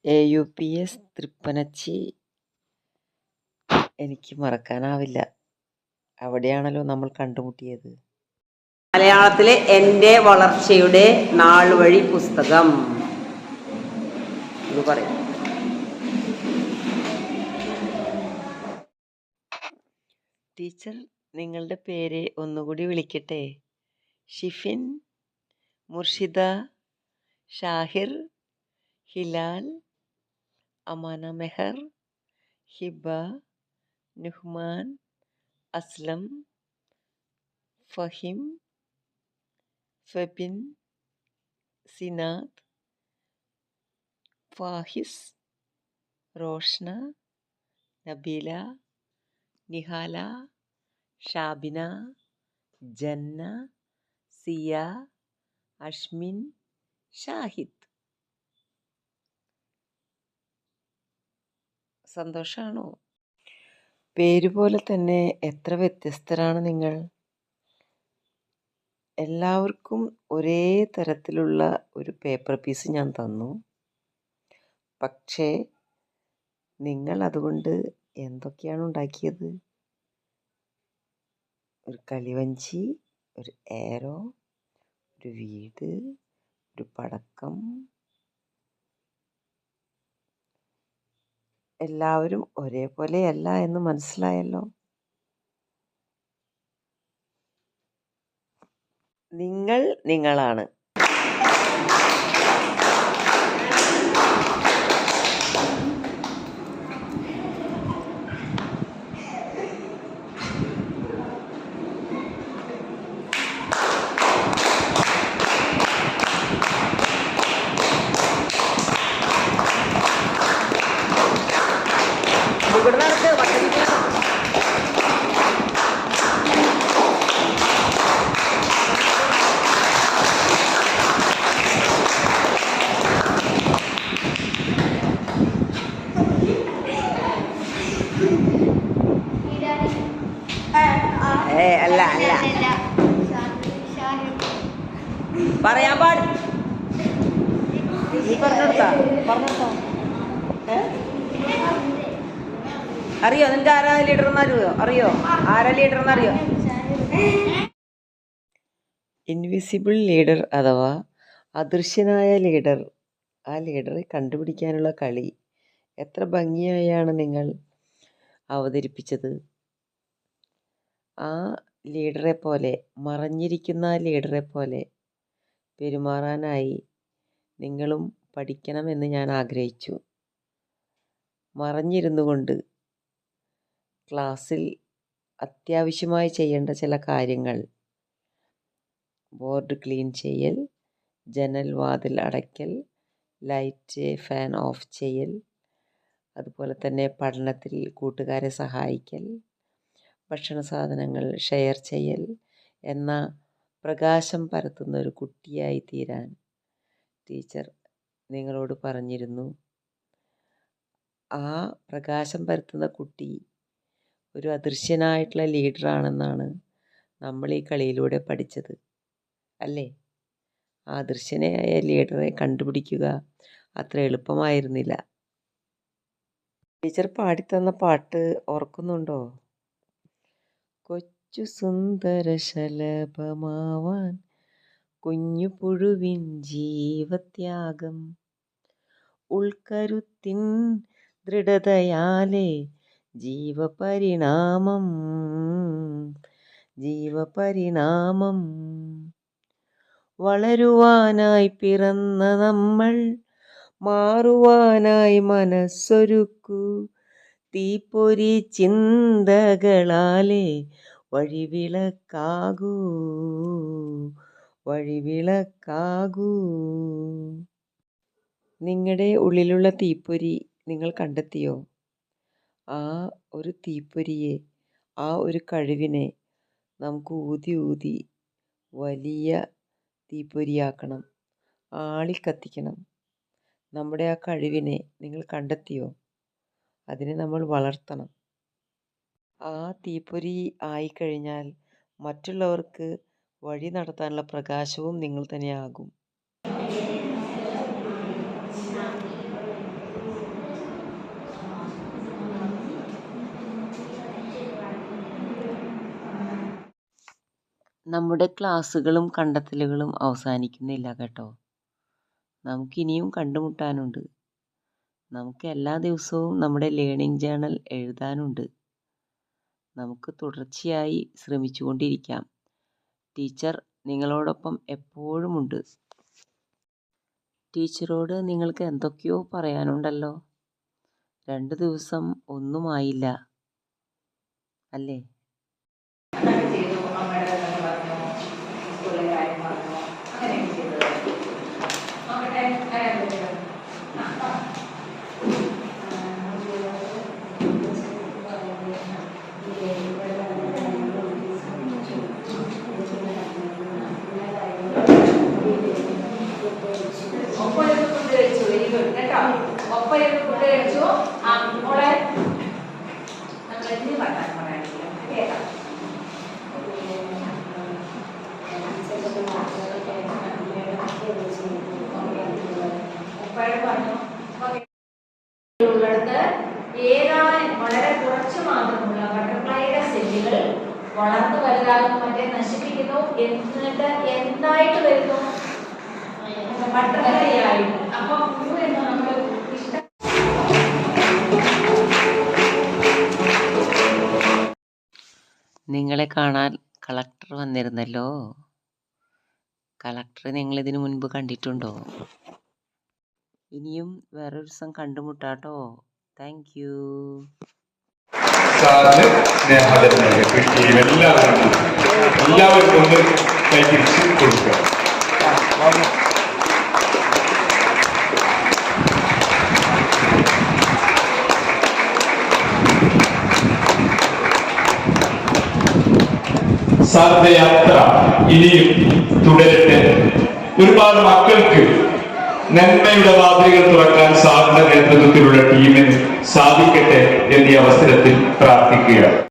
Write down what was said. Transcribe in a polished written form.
AUPS Thrippanachi എനിക്ക് മറക്കാനാവില്ല. അവിടെയാണല്ലോ നമ്മൾ കണ്ടുമുട്ടിയത്. മലയാളത്തിലെ എൻ്റെ വളർച്ചയുടെ നാൾവഴി പുസ്തകം എന്ന് പറയും. ടീച്ചർ, നിങ്ങളുടെ പേര് ഒന്നുകൂടി വിളിക്കട്ടെ. ഷിഫിൻ, മുർഷിദ, ഷാഹിർ, ഹിലാൽ, അമാന മെഹർ, ഹിബ, നുഹ്മാൻ, അസ്ലം, ഫഹിം, ഫെബിൻ, സിനാദ്, ഫാഹിസ്, റോഷ്ന, നബീല, നിഹാല, ഷാബിന, ജന്ന, സിയ, അഷ്മിൻ, ഷാഹിദ്. സന്തോഷാണോ? പേരുപോലെ തന്നെ എത്ര വ്യത്യസ്തരാണ് നിങ്ങൾ. എല്ലാവർക്കും ഒരേ തരത്തിലുള്ള ഒരു പേപ്പർ പീസ് ഞാൻ തന്നു. പക്ഷേ നിങ്ങൾ അതുകൊണ്ട് എന്തൊക്കെയാണ് ഉണ്ടാക്കിയത്? ഒരു കളിവഞ്ചി, ഒരു ഏരോ, ഒരു വീട്, ഒരു പടക്കം. എല്ലാവരും ഒരേപോലെയല്ല എന്ന് മനസ്സിലായല്ലോ. നിങ്ങൾ നിങ്ങളാണ്. അല്ല പറയാൻ പാടില്ല. നീ പറഞ്ഞെടുത്താ അറിയോ? നിനക്ക് ആരാ ലീഡർ അറിയോ? ആരാ ലീഡർ എന്നറിയോ? ഇൻവിസിബിൾ ലീഡർ അഥവാ അദൃശ്യനായ ലീഡർ. ആ ലീഡറെ കണ്ടുപിടിക്കാനുള്ള കളി എത്ര ഭംഗിയായാണ് നിങ്ങൾ അവതരിപ്പിച്ചത്. ആ ലീഡറെ പോലെ, മറഞ്ഞിരിക്കുന്ന ആ ലീഡറെ പോലെ പെരുമാറാനായി നിങ്ങളും പഠിക്കണമെന്ന് ഞാൻ ആഗ്രഹിച്ചു. മറഞ്ഞിരുന്നു കൊണ്ട് ക്ലാസ്സിൽ അത്യാവശ്യമായി ചെയ്യേണ്ട ചില കാര്യങ്ങൾ, ബോർഡ് ക്ലീൻ ചെയ്യൽ, ജനൽ വാതിൽ അടയ്ക്കൽ, ലൈറ്റ് ഫാൻ ഓഫ് ചെയ്യൽ, അതുപോലെ തന്നെ പഠനത്തിൽ കൂട്ടുകാരെ സഹായിക്കൽ, ഭക്ഷണ സാധനങ്ങൾ ഷെയർ ചെയ്യൽ എന്ന പ്രകാശം പരത്തുന്ന ഒരു കുട്ടിയായി തീരാൻ ടീച്ചർ നിങ്ങളോട് പറഞ്ഞിരുന്നു. ആ പ്രകാശം പരത്തുന്ന കുട്ടി ഒരു അദൃശ്യനായിട്ടുള്ള ലീഡറാണെന്നാണ് നമ്മൾ ഈ കളിയിലൂടെ പഠിച്ചത്, അല്ലേ? ആ അദൃശ്യനായ ലീഡറെ കണ്ടുപിടിക്കുക അത്ര എളുപ്പമായിരുന്നില്ല. ടീച്ചർ പാടിത്തന്ന പാട്ട് ഓർക്കുന്നുണ്ടോ? കൊച്ചു സുന്ദര ശലഭമാവാൻ കുഞ്ഞു പുഴുവിൻ ജീവത്യാഗം, ഉൾക്കരുത്തിൻ ദൃഢതയാലെ ജീവപരിണാമം, വളരുവാനായി പിറന്ന നമ്മൾ മാറുവാനായി മനസ്സൊരുക്കൂ, തീപ്പൊരി ചിന്തകളാലെ വഴിവിളക്കാകൂ. നിങ്ങളുടെ ഉള്ളിലുള്ള തീപ്പൊരി നിങ്ങൾ കണ്ടെത്തിയോ? ആ ഒരു തീപ്പൊരിയെ, ആ ഒരു കഴിവിനെ നമുക്ക് ഊതി വലിയ തീപ്പൊരിയാക്കണം, ആളിക്കത്തിക്കണം. നമ്മുടെ ആ കഴിവിനെ നിങ്ങൾ കണ്ടെത്തിയോ? അതിനെ നമ്മൾ വളർത്തണം. ആ തീപ്പൊരി ആയിക്കഴിഞ്ഞാൽ മറ്റുള്ളവർക്ക് വഴി നടത്താനുള്ള പ്രകാശവും നിങ്ങൾ തന്നെയാകും. നമ്മുടെ ക്ലാസ്സുകളും കണ്ടെത്തലുകളും അവസാനിക്കുന്നില്ല കേട്ടോ. നമുക്കിനിയും കണ്ടുമുട്ടാനുണ്ട്. നമുക്ക് എല്ലാ ദിവസവും നമ്മുടെ ലേണിംഗ് ജേണൽ എഴുതാനുണ്ട്. നമുക്ക് തുടർച്ചയായി ശ്രമിച്ചുകൊണ്ടിരിക്കാം. ടീച്ചർ നിങ്ങളോടൊപ്പം എപ്പോഴുമുണ്ട്. ടീച്ചറോട് നിങ്ങൾക്ക് എന്തൊക്കെയോ പറയാനുണ്ടല്ലോ. 2 ദിവസം ഒന്നുമായില്ല അല്ലേ? ഏതാനും വളരെ കുറച്ച് മാത്രമുള്ള ബട്ടർഫ്ലൈയുടെ സെല്ലുകൾ വളർന്നു വലുതാകുന്നു, മറ്റേ നശിപ്പിക്കുന്നു, എന്നിട്ട് എന്തായിട്ട് വരുന്നു? ബട്ടർഫ്ലൈ ആയിട്ട്. അപ്പൊ നമ്മൾ നിങ്ങളെ കാണാൻ കളക്ടർ വന്നിരുന്നല്ലോ. കളക്ടറെ നിങ്ങളിതിനു മുൻപ് കണ്ടിട്ടുണ്ടോ? ഇനിയും വേറൊരു ദിവസം കണ്ടുമുട്ടാട്ടോ. Thank you. എല്ലാവർക്കും ഒന്ന് കൈപിടിച്ച് കൊടുക്കുക. സാറിന്റെ യാത്ര ഇനിയും തുടരട്ടെ. ഒരുപാട് മക്കൾക്ക് നന്മയുടെ വാതിലുകൾ തുറക്കാൻ സാറിന്റെ നേതൃത്വത്തിലുള്ള ടീമിന് സാധിക്കട്ടെ എന്നീ അവസരത്തിൽ പ്രാർത്ഥിക്കുക.